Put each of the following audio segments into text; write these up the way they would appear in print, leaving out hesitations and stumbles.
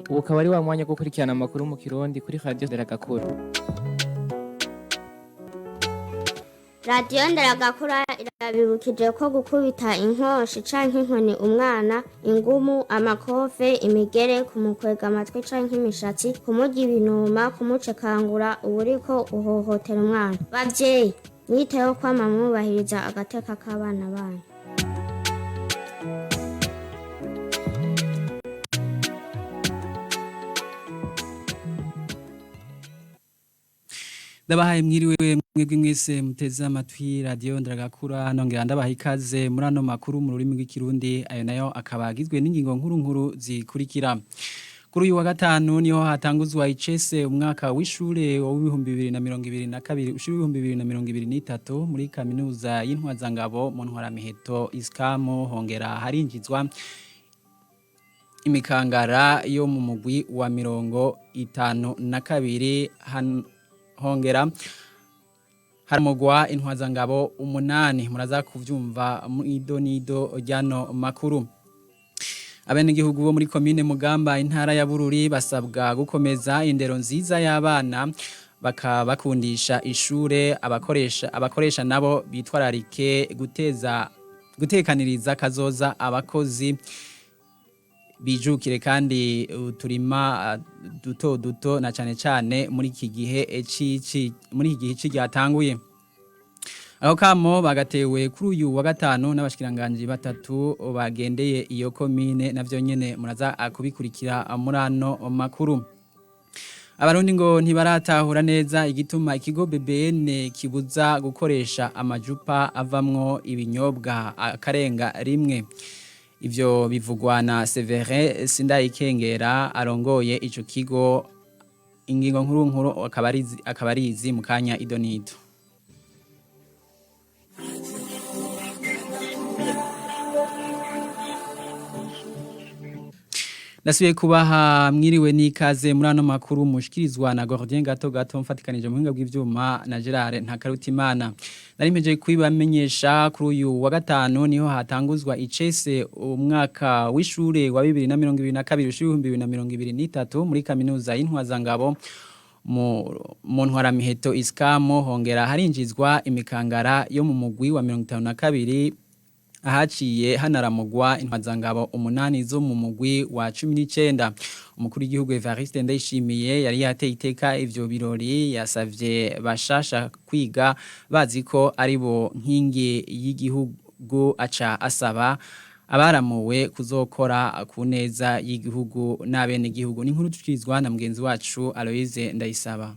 ubu akaba ari wa mwanya wo gukurikirana amakuru mu Kirundi kuri Radio Nderagakura. Radio Nderagakura irabibukije ko gukubita inkoshi canke inkoni umwana, ingumu, amakofe, imigere, kumukwega amatwi canke imishatsi, kumurya ibinuma, kumucekangura uburiko uhohotera umwana. Bavyeyi, mwiteho kwama mwubahiriza agateka k'abana banyu. Ndabahaye mwiriwe mwebwe mwese muteze amatwi Radio Nderagakura nongera ndabaha ikaze muri ano makuru mu rurimi rw'ikirundi ayo nayo akaba agizwe n'ingingo nkuru zikurikira. Kuri uyu wa gatanu niho hatanguzwa icese umwaka w'ishure wa 2022 ushira 2023 muri kaminuza y'Intwazangabo mu Ntwaramiheto Iskamo hongera harinjizwa imikangara yo mu mugwi wa 52 hongera haramugwa Intwazangabo 8 muraza kuvyumva mu idonido ryano makuru. Abenegihugu bo muri komine Mugamba intara ya Bururi basabwa gukomeza indero nziza y'abana bakabakundisha ishure abakoresha nabo bitwararike gutekaniriza kazoza abakozi bijukire kandi uturima duto na cane muri iki gihe cyatanguye. Aho kamo bagatewe kuri uyu wa gatanu n'abashikiranganje batatu bagendeye iyo komine navyo nyene muraza kubikurikira muri ano makuru. Abarundi ngo ntibaratahura neza igituma ikigo BBN kibuza gukoresha amajupa avamwo ibinyobwa akarenga rimwe. Ivyo bivugwa na Severin Sindayikengera arongoye ico kigo. Ingingo nkuru akabarizi mukanya idonido. Nasubiye kubaha mwiriwe n'ikaze muri ano makuru mushikirizwa na Gordien gato mfatikanije mu hinga bw'ivyuma na Gerard Ntakarutimana. Narimeje kwibamenyesha kuri uyu wa gatanu niho hatanguzwa icese umwaka w'ishure wa 2022 ushira 2023 muri kaminuza y'Intwazangabo mu Ntwaramiheto Iskamo hongera harinjizwa imikangara yo mu mugwi wa 52 ahaciye hanaramugwa Intwazangabo 8 zo mu mugwi wa 19. Umukuru w'igihugu Evariste Ndayishimiye yari yateye iteka ivyo birori yasavye bashasha kwiga baziko aribo nkingi y'igihugu aca asaba abaramuwe kuzokora ku neza y'igihugu n'abene gihugu. Ni nkuru tukirizwa na mugenzi wacu Aloise Ndayisaba.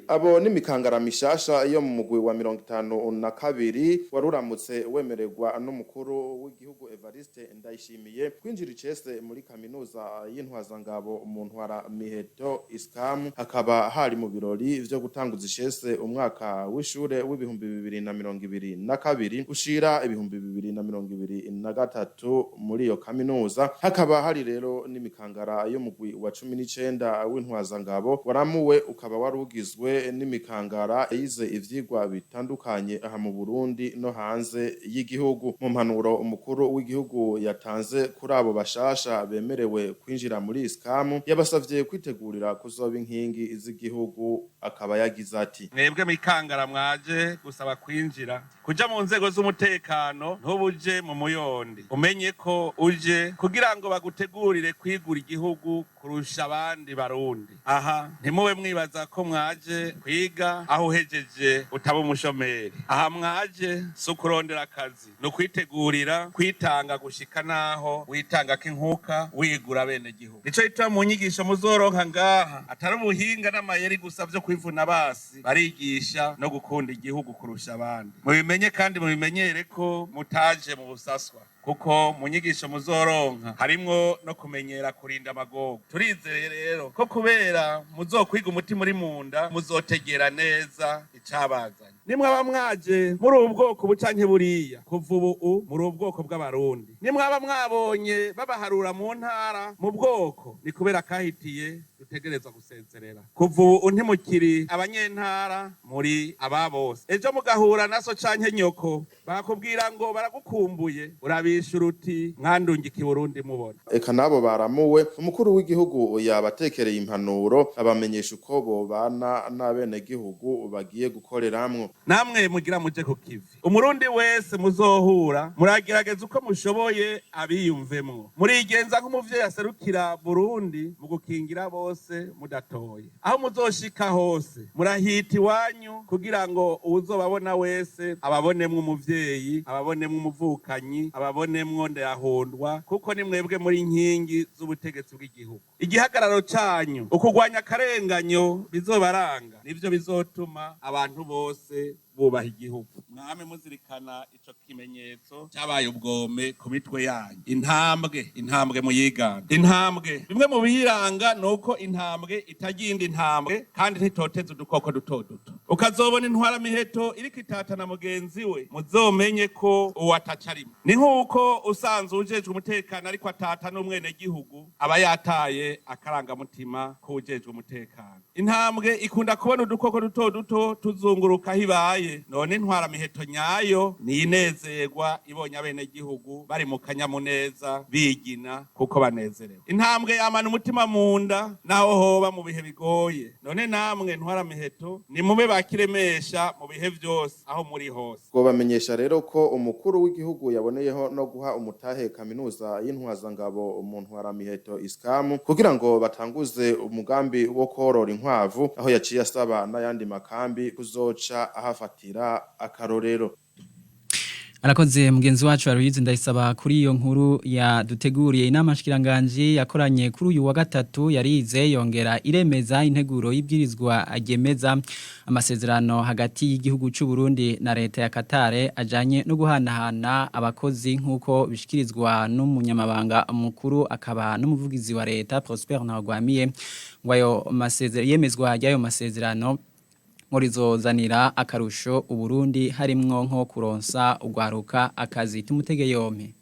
Abo ni mikangara mishasha yo mu mugwi wa 52 waruramutse wemererwa n'umukuru w'igihugu Evariste Ndayishimiye kwinjira icese muri kaminuza y'Intwazangabo mu Ntwaramiheto Iskam. Hakaba hari mu birori vyo gutanguza icese umwaka w'ishure w'ibihumbi 2022 ushira ibihumbi 2023 muri iyo kaminuza. Hakaba hari rero n'imikangara yo mu mugwi wa 19 w'Intwazangabo waramuwe ukaba warugizwe n'imikangara yize ivyigwa bitandukanye aha mu Burundi no hanze y'igihugu. Mu mpanuro umukuru w'igihugu yatanze kuri abo bashasha bemerewe kwinjira muri Iskamu yabasavye kwitegurira kuzoba inkingi z'igihugu. Akaba yagize ati: mwebwe mikangara mwaje gusaba kwinjira kuja mu nzego z'umutekano ntubuje mu muyondi, umenye ko uje kugira ngo bagutegurire kwigura igihugu kurusha abandi barundi. Aha ntimube mwibaza ko mwaje kwiga aho uhejeje utaba umushomeri. Aha mwaje so kurondera akazi no kwitegurira kwitanga gushika naho witanga k'inkuka wigura bene gihugu. Nico itwa mu nyigisho muzoronka ngaha atari ubuhinga n'amayeri gusa vyo kwivuna basi, barigisha no gukunda igihugu kurusha abandi. Mubimenye kandi mubimenyere ko mutaje mu busaswa, kuko mu nyigisho muzoronka harimwo no kumenyera kurinda amagogo. Turizeye rero ko kubera muzokwiga umutima uri munda muzotegera neza icabazanye. Nimwaba mwaje muri ubwoko bucanke buriya kuva ubu muri ubwoko bw'abarundi. Nimwaba mwabonye babaharura mu ntara mu bwoko ni kubera kahitiye mutegerezwa gusezerera. Kuva ubu ntimukiri abanyentara, muri aba bose. Ejo mugahura na so canke nyoko bakubwira ngo baragukumbuye, urabishura uti mwandungiki Burundi mubona. Eka nabo baramuwe, umukuru w'igihugu yabatekereye impanuro abamenyesha uko bobana n'abene gihugu bagiye gukoreramwo. Namwe mugira muje ku kivi. Umurundi wese muzohura muragerageza uko mushoboye abiyumvemwo. Murigenza nk'umuvyeyi aserukira Burundi mu gukingira bose mudatoye. Aho muzoshika hose murahita iwanyu kugira ngo uzobabona wese ababonemwo umuvyeyi, ababonemwo umuvukanyi, ababonemwo ndayahondwa, kuko ni mwebwe muri inkingi z'ubutegetsi bw'igihugu. Igihagararo canyu ukugwanya akarenganyo bizobaranga, nivyo bizotuma abantu bose bubaha igihugu. Mwame muzirikana ico kimenyetso cyabaye ubwome ku mitwe yanyu. Intambwe muyigana. Intambwe bimwe mu biyiranga nuko intambwe itaginda intambwe kandi ntitoteza udukoko duto duto. Ukazobona intwara miheto iriko itatana mugenzi we, muzomenye ko uwatacarimo. Ni nkuko usanzwe ujejwe umutekano ariko atata n'umwene gihugu aba yataye akaranga mutima ko ujejwe umutekano. Intambwe ikunda kubona udukoko duto duto tuzunguruka hibaye. None intwara miheto nyayo niyinezerwa ibonye abene gihugu bari mu kanyamuneza bigina kuko banezerewe. Intambwe yamana umutima munda naho hoba mu bihe bigoye. None namwe ntwara miheto ni mube bakiremesha mu bihe vyose aho muri hose. Ngo bamenyesha rero ko umukuru w'igihugu yaboneyeho no guha umutahe kaminuza y'intwazangabo mu ntwara miheto iskamu kugira ngo batanguze umugambi wo korora inkwavu, aho yaciye asaba n'ayandi makambi kuzoca ahafatira akarorero. Arakoze mugenzi wacu Aloyize Ndayisaba kuri iyo nkuru yaduteguriye. Inama shikiranganje yakoranye kuri uyu wa gatatu yarize yongera iremeza integuro y'ibwirizwa agemeza amasezerano hagati y'igihugu cy'u Burundi na leta ya Qatar ajanye no guhanahana abakozi nkuko bishikirizwa n'umunyamabanga mukuru akaba n'umuvugizi wa leta Prosper Ntagwamiye ngo ayo masezerano yemezwa y'ayo masezerano murizozanira akarusho Uburundi harimwo nko kuronsa ugwaruka akazi. Tumutege yompe.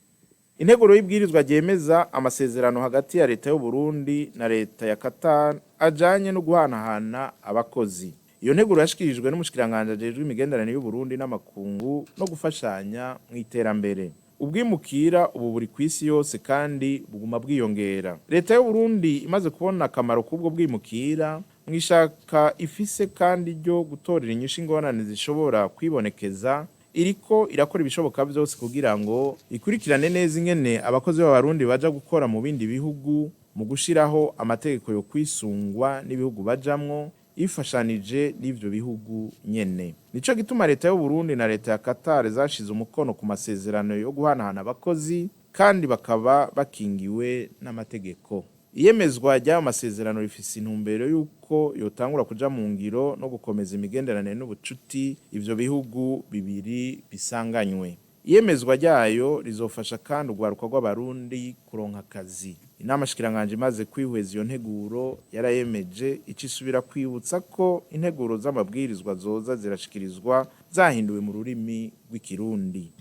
Integuro y'ibwirizwa ryemeza amasezerano hagati ya leta y'u Burundi na leta ya Qatar ajanye no guhanahana abakozi. Iyo nteguro yashikirijwe n'umushikiranganje ajejwe imigenderanire y'u Burundi n'amakungu no gufashanya mu iterambere. Ubwimukira ubu buri kwisi yose kandi buguma bwiyongera. Leta y'u Burundi imaze kubona akamaro k'ubwo bwimukira mwishaka ifise kandi ryo gutorera inyishu ingorane zishobora kwibonekeza, iriko irakora ibishoboka byose kugira ngo ikurikirane neza ingene abakozi b'abarundi baja gukora mu bindi bihugu mu gushiraho amategeko yo kwisungwa n'ibihugu bajamwo ifashanije n'ivyo bihugu nyene. Nico gituma leta y'u Burundi na leta ya Qatar zashize umukono ku masezerano yo guhanahana abakozi kandi bakaba bakingiwe n'amategeko. Iyemezwa ry'ayo masezerano rifise intumbero yuko yotangura kuja mu ngiro no gukomeza imigenderanire n'ubucuti ivyo bihugu bibiri bisanganywe. Iyemezwa ryayo rizofasha kandi ugwaruka rw'abarundi kuronka akazi. Inama shikiranganje imaze kwihweza iyo nteguro yarayemeje icisubira kwibutsa ko integuro z'amabwirizwa zoza zirashikirizwa zahinduwe mu rurimi rw'ikirundi.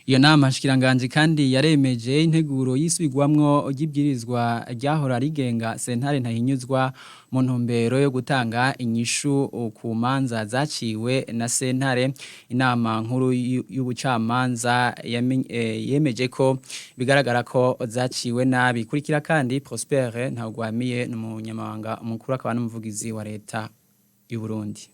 Iyo nama shikiranganje kandi yaremeje integuro yisubigwamwo y'ibwirizwa ryahora rigenga sentare ntahinyuzwa mu ntumbero yo gutanga inyishu ku manza zaciwe na sentare. Inama nkuru y'ubucamanza yemeje ko bigaragara ko zaciwe nabi. Kurikira kandi Prosper Ntagwamiye n'umunyamabanga mukuru akaba n'umuvugizi wa leta y'u Burundi.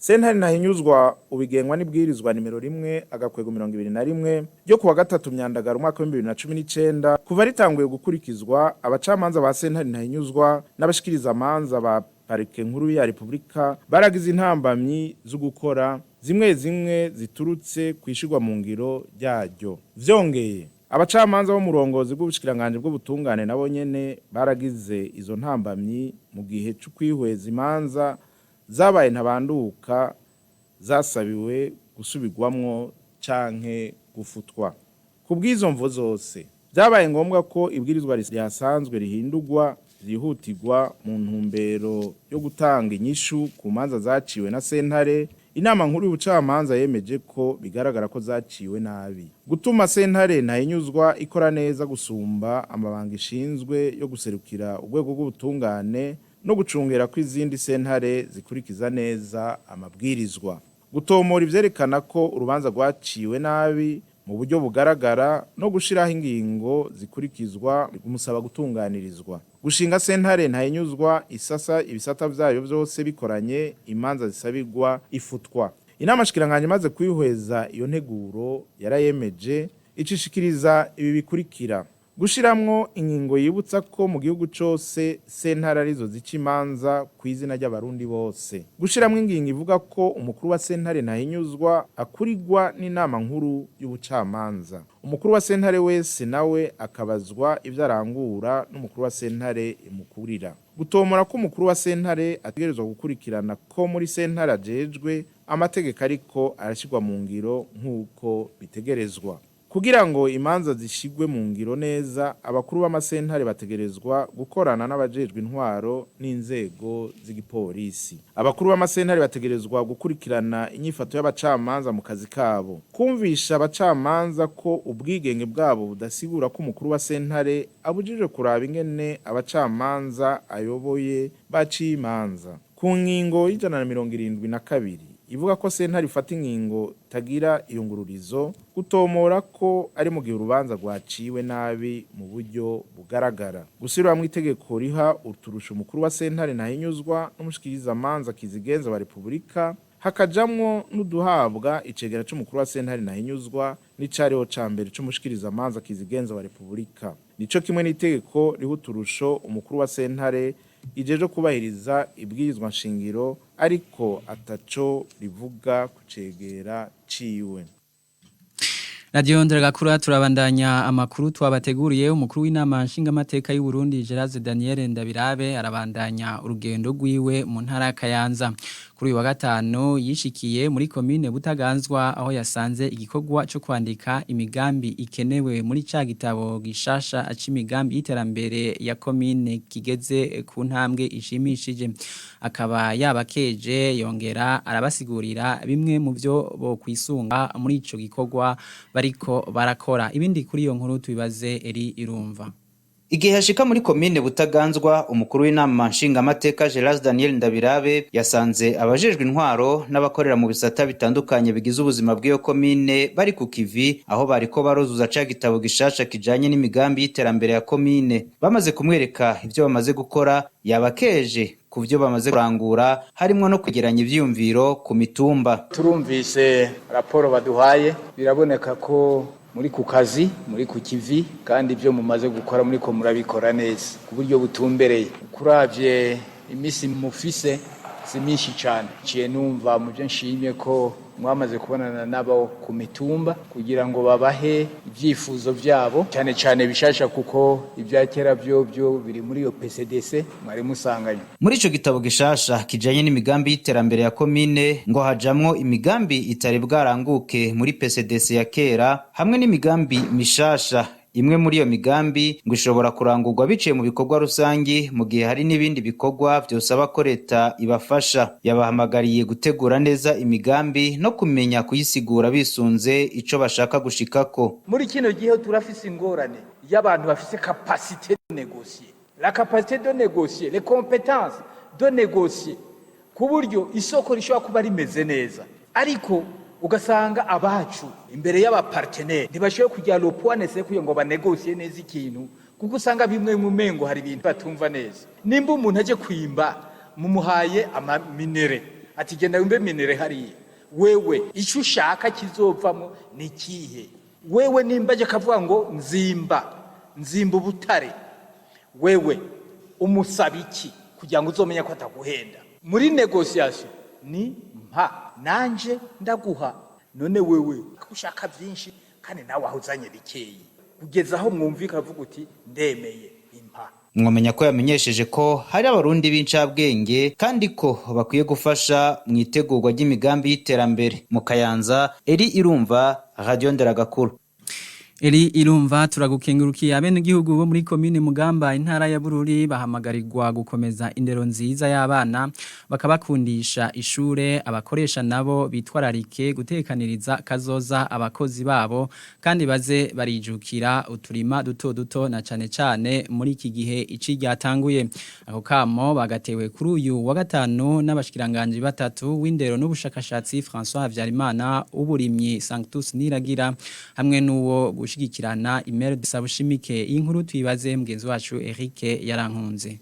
Sentare ntahinyuzwa ubigengwa n'ibwirizwa nimero 1/2021 ryo kuwa gatatu myandagara umwaka wa 2019 kuva ritanguye gukurikizwa. Abacamanza ba sentare ntahinyuzwa n'abashikiriza amanza ba parike nkuru ya Republika baragize intambamyi zo gukora zimwe ziturutse kwishirwa mu ngiro ryaryo. Vyongeye abacamanza bo murongozi bw'ubushikiranganje bw'ubutungane nabo nyene baragize izo ntambamyi mu gihe cyo kwihweza imanza zabaye ntabanduka zasabiwe gusubirwamwo canke gufutwa. Kubwizo mvo zose byabaye ngombwa ko ibwirizwa ryasanzwe rihindurwa rihutirwa mu ntumbero yo gutanga inyishu ku manza zaciwe na sentare inama nkuru y'ubucamanza yemeje ko bigaragara ko zaciwe nabi. Gutuma sentare ntahinyuzwa ikora neza gusumba amabanga ishinzwe yo guserukira urwego rw'ubutungane no gucungera ko izindi sentare zikurikiza neza amabwirizwa. Gutomora ivyerekana ko urubanza rwaciwe nabi mu buryo bugaragara no gushiraho ingingo zikurikizwa gumusaba gutunganirizwa. Gushinga sentare ntahinyuzwa isasa ibisata vyayo vyose bikoranye imanza zisabirwa ifutwa. Inama shikiranganje maze kwihweza iyo nteguro yarayemeje icishikiriza ibi bikurikira: gushiramwo ingingo yibutsa ko mu gihugu cose sentare arizo zica imanza kw'izina ry'abarundi bose. Gushiramwo ingingo ivuga ko umukuru wa sentare ntahinyuzwa akurigwa n'inama nkuru y'ubucamanza. Umukuru wa sentare wese nawe akabazwa ivyo arangura n'umukuru wa sentare imukurira. Gutomora ko umukuru wa sentare ategerezwa gukurikirana ko muri sentare ajejwe amategeko ariko arashirwa mu ngiro nk'uko bitegerezwa. Kugira ngo imanza zishigwe mu ngiro neza, abakuru b'amasentare bategerezwa gukorana n'abajejwe intwaro n'inzego z'igipolisi. Abakuru b'amasentare bategerezwa gukurikirana inyifato y'abacamanza mu kazi kabo. Kumvisha abacamanza ko ubwigenge bwabo budasigura ko umukuru wa sentare abujijwe kuraba ingene abacamanza ayoboye baciye imanza. Ku ngingo y'172 ivuga ko sentare ifata ingingo tagira iyungururizo, gutomora ko ari mu gihe urubanza rwaciwe nabi mu buryo bugaragara. Gusubira mu itegeko riha uturusha umukuru wa sentare ntahinyuzwa n'umushikiriza amanza kizigenza wa Republika, hakajamwo n'uduhabwa icegera c'umukuru wa sentare ntahinyuzwa n'icariho ca mbere c'umushikiriza amanza kizigenza wa Republika. Nico kimwe n'itegeko riha uturusho umukuru wa sentare ijeje kubahiriza ibwirizwa nshingiro ariko ataco rivuga kucegera ciwe. Radio Nderagakura turabandanya amakuru twabateguriye. Umukuru w'inama nshingamateka y'u Burundi Gerard Daniel Ndabirabe arabandanya urugendo rwiwe mu ntara ya Kayanza. Kuri uyu wa gatanu yishikiye muri commune Butaganzwa aho yasanze igikorwa cyo kwandika imigambi ikenewe muri ca gitabo gishasha acimigambi y'iterambere ya commune kigeze ku ntambwe ishimishije. Akaba yabakeje yongera arabasigurira bimwe mu byo bo kwisunga muri ico gikorwa bariko barakora. Ibindi kuri iyo nkuru tubibaze Eri Irumva. Igihe hashika muri komine Butaganzwa, umukuru w'inama nshingamateka Gerard Daniel Ndabirabe yasanze abajejwe intwaro n'abakorera mu bisata bitandukanye bigize ubuzima bw'iyo komine bari ku kivi aho bariko baruzuza ca gitabo gishasha kijanye n'imigambi y'iterambere ya komine. Bamaze kumwereka ivyo bamaze gukora, yabakeje kuvyo bamaze kurangura harimwo no kugeranya ivyiyumviro ku mitumba. Turumvise raporo baduhaye, biraboneka ko muri ku kazi, muri ku kivi, kandi ibyo mumaze gukora muri ko murabikora neza ku buryo butumbereye. Kuravye imisi mufise si myinshi cyane, ciye numva mu byo nshimye ko mwamaze kubonana nabo ku mitumba kugira ngo babahe ibyifuzo byabo cyane cyane bishasha, kuko ibya kera byo biri muri yo PCDC mwari musanganye. Muri ico gitabo gishasha kijanye n'imigambi y'iterambere ya komine ngo hajamwo imigambi itari bwaranguke muri PCDC ya kera hamwe n'imigambi mishasha. Imwe muri iyo migambi ngo ishobora kurangurwa biciye mu bikorwa rusangi mu gihe hari n'ibindi bikorwa byosaba ko leta ibafasha. Yabahamagariye gutegura neza imigambi no kumenya kuyisigura bisunze ico bashaka gushikako. Muri kino gihe turafise ingorane y'abantu bafise capacité de négocier, la capacité de négocier, les compétences de négocier, ku buryo isoko rishobora kuba rimeze neza, ariko ugasanga abacu imbere y'abapartenaire ntibashoboye kujya le point nécessaire ngo banegocie neza ikintu, kuko usanga bimwe mu mengo hari ibintu batumva neza. Nimba umuntu aje kwimba mumuhaye ama minere ati genda wimbe minere hariya, wewe icyo ushaka kizovamo ni kihe? Wewe nimba aje kavuga ngo nzimba ubutare, wewe umusaba iki kugira ngo uzomenya ko ataguhenda? Muri negotiation ni nanje ndaguha, none wewe ushaka byinshi kandi nawe ahuzanye bikeyi kugeza aho mwumvika avuga uti ndemeye impa. Mwamenya ko yamenyesheje ko hari abarundi b'incabwenge kandi ko bakwiye gufasha mu itegurwa ry'imigambi y'iterambere. Mu Kayanza, Eri Irumva, Radio Nderagakuru. Eri irumva turagukengurukiye abenegihugu bo muri komine Mugamba intara ya Bururi bahamagarirwa gukomeza indero nziza y'abana bakabakundisha ishure abakoresha nabo bitwararike gutekaniriza kazoza abakozi babo kandi baze barijukira uturima duto duto na cane muri iki gihe ici ryatanguye ako kamo bagatewe kuri uyu wa gatanu n'abashikiranganje batatu w'indero n'ubushakashatsi François Havyarimana uburimyi Sanctus Niragira hamwe n'uwo gushigikirana Imere de Sabushimike inkuru tuyibaze mgenzi wacu Eric Yarankunze.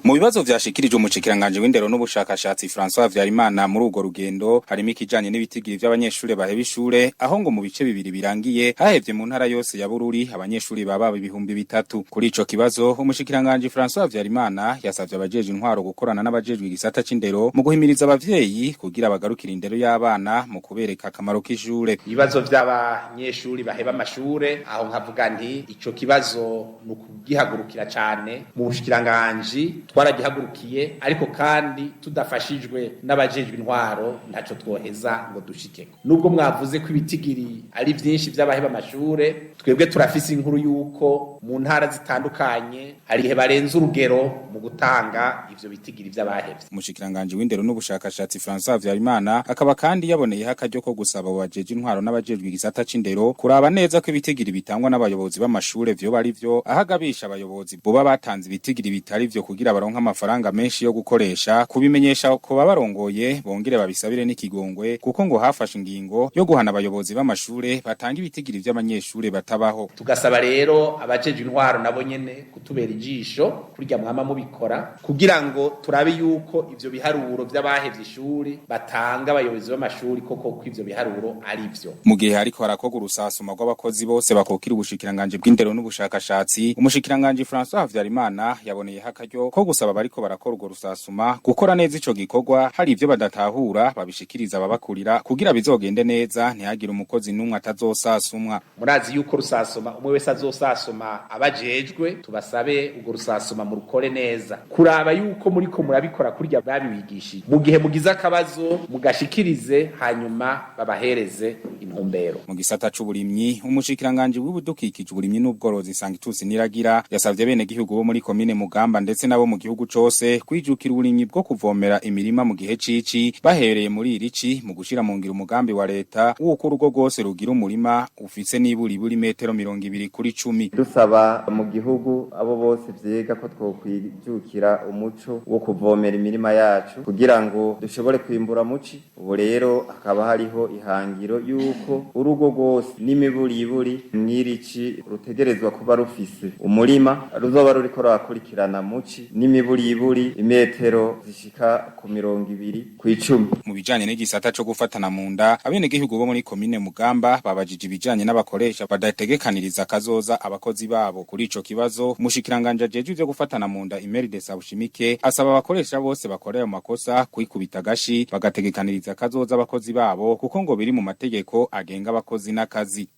Mu bibazo vyashikirije umucikiranganje w'indero n'ubushakashatsi François Havyarimana muri ugo rugendo harimo ikijanye n'ibitigiri by'abanyeshuri baheba ishure aho ngo mu bice bibiri birangiye hahevye mu ntara yose ya Bururi abanyeshuri baba ibihumbi bitatu. Kuri ico kibazo umucikiranganje François Havyarimana yasavye abajeje intwaro gukorana n'abajejwe igisata c'indero mu guhimiriza abavyeyi kugira bagarukira indero y'abana mu kubereka akamaro k'ishure. Ibibazo by'abanyeshuri baheba amashure aho nkavuga nti ico kibazo nukugihagurukira cyane mu bushikiranganje twaragihagurukiye ariko kandi tudafashijwe n'abajejwe intwaro ntaco twoheza ngo dushikeko. Nubwo mwavuze ko ibitigiri ari byinshi by'abaheba amashure twebwe turafise inkuru yuko mu ntara zitandukanye hari he barenze urugero mu gutanga ivyo bitigiri by'abahevye. Umushikiranganje w'indero n'ubushakashatsi François Havyarimana akaba kandi yaboneyeho akaryo ko gusaba abajeje intwaro n'abajejwe igisata c'indero kuraba neza ko ibitigiri bitangwa n'abayobozi b'amashure vyo bari vyo ahagabisha abayobozi boba batanze ibitigiri bitari vyo kugira baronka amafaranga menshi yo gukoresha kubimenyesha ko babarongoye bongere babisabire n'ikigongwe kuko ngo hafashe ingingo yo guhana abayobozi b'amashure batanga ibitigiri by'abanyeshure batabaho. Tugasaba rero abajeje intwaro nabo nyene kutubera ijisho kurya mwama mubikora kugira ngo turabe yuko ivyo biharuro by'abahevye ishuri batanga abayobozi b'amashuri koko ko ivyo biharuro ari vyo. Mu gihe hariko harakorwa urusasuma rw'abakozi bose bakokira ubushikiranganje bw'indero n'ubushakashatsi umushikiranganje François Havyarimana yaboneye akaryo ko gusaba bariko barakora urwo rusasuma gukora neza ico gikorwa hari ivyo badatahura babishikiriza ababakurira kugira bizogende neza ntihagire umukozi n'umwe atazosasumwa. Murazi yuko rusasuma umwe wese azosasuma abajejwe tubasabe urwo rusasuma mu rukore neza kuraba yuko muriko murabikora kurya babibigishije mu gihe mugize akabazo mugashikirize hanyuma babahereze intumbero. Mu gisata c'uburimyi umushikiranganje w'ubudukikije uburimyi n'ubworozi Sanctus Niragira yasavye bene gihugu bo muri komine Mugamba ndetse nabo mu gihugu cose kwijukira uburimyi bwo kuvomera imirima mu gihe cici bahereye muri irici mu gushira mu ngiro umugambi wa leta wuko urugo rwose rugira umurima ufise niburi buri metero 200 kuri 10. Dusaba mu gihugu abo bose vyega ko twokwijukira umuco wo kuvomera imirima yacu kugira ngo dushobore kwimbura muci. Ubu rero hakaba hariho ihangiro yuko urugo rwose n'imiburiburi mwirici rutegerezwa kuba rufise umurima ruzoba ruriko rurakurikirana muci n'imiburiburi imetero zishika ku 200 ku 10. Mu bijanye n'igisata co gufatana mu nda abene gihugu bo muri komine Mugamba babajije ibijanye n'abakoresha badategekaniriza kazoza abakozi babo. Kuri ico kibazo umushikiranganje ajeje ivyo gufatana mu nda Imere de Sabushimike asaba abakoresha bose bakorera mu makosa kwikubita gashi bagategekaniriza kazoza abakozi babo kuko ngo biri mu mategeko agenga abakozi n'akazi.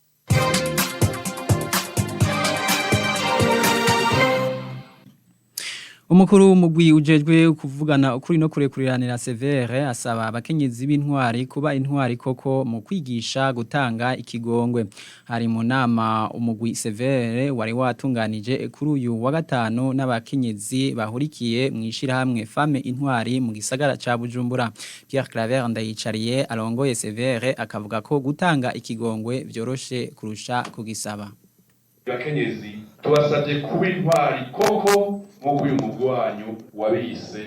Umukuru w'umugwi ujejwe kuvugana ukuri no kurekuriranira severe asaba abakenyezi b'intwari kuba intwari koko mu kwigisha gutanga ikigongwe. Hari mu nama umugwi severe wari watunganije kuri uyu wa gatanu n'abakenyezi bahurikiye mu ishirahamwe Femme Intwari mu gisagara ca Bujumbura. Pierre Claver Ndayicariye arongoye severe akavuga ko gutanga ikigongwe vyoroshe kurusha kugisaba. Abakenyezi tubasabye kuba intwari koko nk'uko uyu mugwi wanyu wabise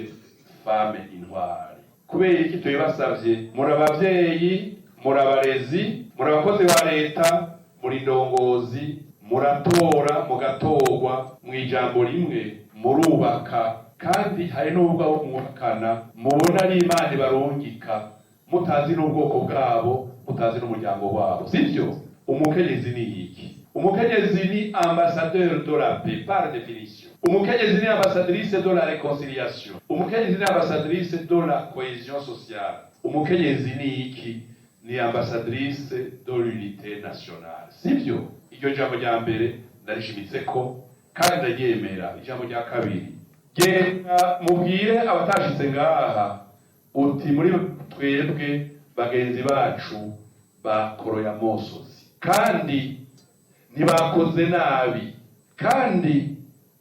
Femme Intwari. Kubera iki tubibasavye? Muri abavyeyi, muri abarezi, muri abakozi ba leta, muri ndongozi, muratora mugatorwa mu ijambo rimwe murubaka kandi hari n'ubwo aho mwubakana mubona ari Imana ibarungika mutazi n'ubwoko bwabo mutazi n'umuryango wabo, sivyo? Umukenyezi ni iki? Umukenyezi ni ambassadeur de la paix par définition. Umukenyezi ni ambassadrice de la réconciliation. Umukenyezi ni ambassadrice de la cohésion sociale. Umukenyezi ni iki? Ni ambassadrice de l'unité nationale. Sivyo? Iryo jambo rya mbere ndarishimitse kandi ndaryemera. Ijambo rya kabiri, genda mubwire abatashitse ngaha uti muri twebwe bagenzi bacu ba Koroya Mosozi kandi ntibakoze nabi kandi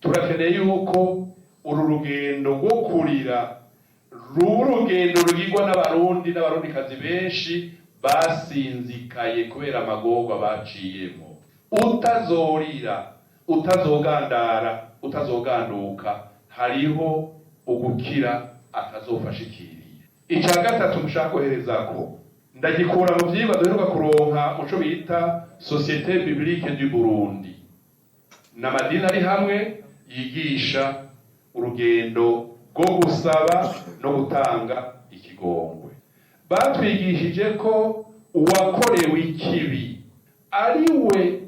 turakeneye yuko uru rugendo rwo kurira ruba urugendo rugirwa n'abarundikazi benshi basinzikaye kubera amagorwa baciyemo. Utazorira, utazogandara, utazoganduka, hariho ugukira atazofashikiriye. Icya gatatu mushaka koherezako ndagikura mu vyigwa duheruka kuronka muco bita Société Biblique du Burundi, n'amadini ari hamwe yigisha urugendo rwo gusaba no gutanga ikigongwe. Batwigishije ko uwakorewe ikibi ari we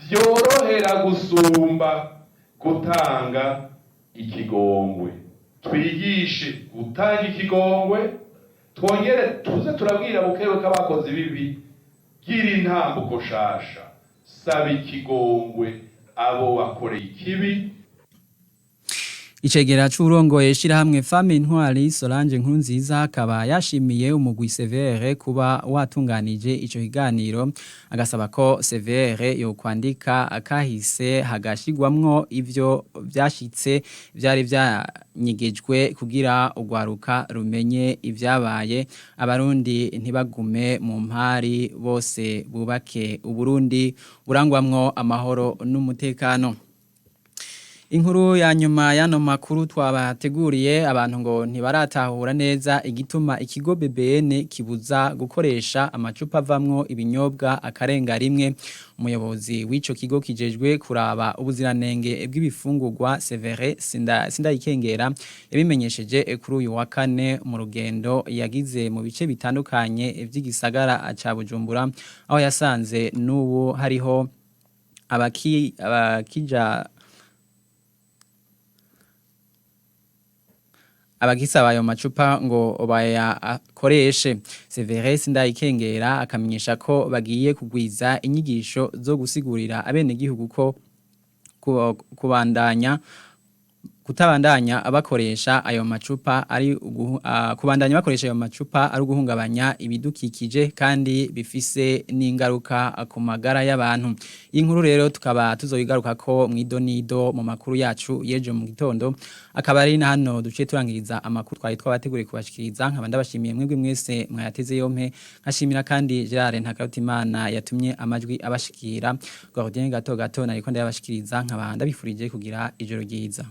vyorohera gusumba gutanga ikigongwe. Twigishe gutanga ikigongwe, twongere tuze turabwira bukeruka abakozi bibi, gira intambuko shasha, saba ikigongwe abo wakoreye ikibi. Icegera c'urongoye shirahamwe Femme Intwari Solange Nkurunziza akaba yashimiye umugwi Severe kuba watunganije ico kiganiro, agasaba ko Severe yo kwandika akahise hagashigwamwo ivyo vyashitse vyari vyanyigejwe kugira ugwaruka rumenye ivyabaye, abarundi ntibagume mu mpari, bose bubake Uburundi burangwamwo amahoro n'umutekano. Inkuru ya nyuma yano makuru twabateguriye, abantu ngo ntibaratahura neza igituma ikigo BBN kibuza gukoresha amacupa avamwo ibinyobwa akarenga rimwe. Umuyobozi w'ico kigo kijejwe kuraba ubuziranenge bw'ibifungurwa Severe Sindayikengera yabimenyesheje kuri uyu wa kane mu rugendo yagize mu bice bitandukanye vy'igisagara ca Bujumbura, aho yasanze n'ubu hariho abagisaba ayo macupa ngo bayakoreshe. Severe Sindayikengera akamenyesha ko bagiye kugwiza inyigisho zo gusigurira abenegihugu ko kutabandanya bakoresha ayo macupa ari kubandanya bakoresha ayo macupa ari uguhungabanya ibidukikije kandi bifise n'ingaruka ku magara y'abantu. Inkuru rero tukaba tuzoyigaruka ko mwidonido mu makuru yacu yeje mu gitondo, akaba ari na hano duce turangiriza amakuru twari twabateguriye kubashikiriza. Nkaba ndabashimiye mwebwe mwese mwayateze yompe, nkashimira kandi Gerard Ntakarutimana yatumye amajwi abashikira. Gordien gato nariko ndabashikiriza, nkaba ndabifurije kugira ijoro ryiza.